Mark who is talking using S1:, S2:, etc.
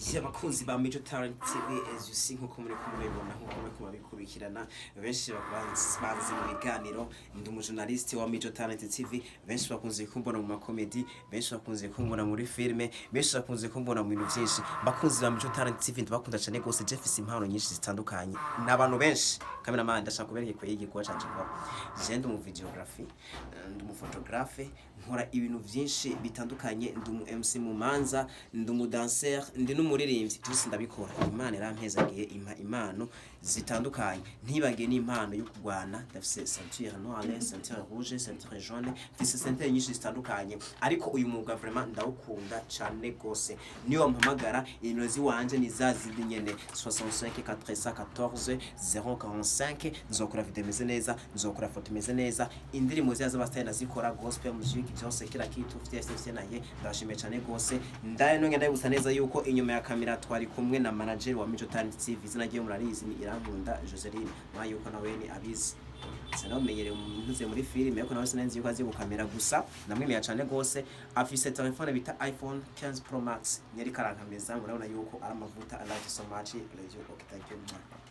S1: Y'abakunzi ba Major Talent TV as you see nkuko muri kumubibona nkuko muri kumabikurikirana benshi babanzi mu biganiro ndi umujournalist wa Major Talent TV benshi bakunze kumbona mu makomedi benshi bakunze kumbona muri filme benshi bakunze kumbona mu bintu byinshi bakunzi ba Major Talent TV ndabakunda cyane gose Jeffis impano nyinshi zitandukanye n'abantu benshi cameraman ndashaka kubereka ko yigikwa canje ko je ndi mu videography ndi mu photographe nkora ibintu byinshi bitandukanye ndi mu MC mu manza ndi mu dancer ndi n'umuririmbyi byose ndabikora Imana yarampezagiye impano zitandukanye ntibagiye n'impano yo kugwana ndafise ceinture noire ceinture rouge ceinture jaune mfise ceinture nyinshi zitandukanye ariko uyu mwuga vraiment ndawukunda cyane gose niyo mpamagara inozi wanje ni zazindi nyene 65 414 045 nzokora video meze neza nzokora foto meze neza indirimbo ziyaza bastayina zikora gospel music byose kira kitu FTFC naye ndashimiye cyane gose ndaye no ngenda gusa neza yuko inyuma ya kamera twari kumwe na manager wa Major Talent TV zinagiye murarizi ni Irankunda Joseline mwayuko nawe ni abizi sinamenyereye umuze muri filime ariko nawe sinenzi yuko azi gukamera gusa namwemeye cyane gose afise telefone bita iPhone 15 Pro Max nyeri karankameza murabona yuko ari amavuta I like so much radio okay thank you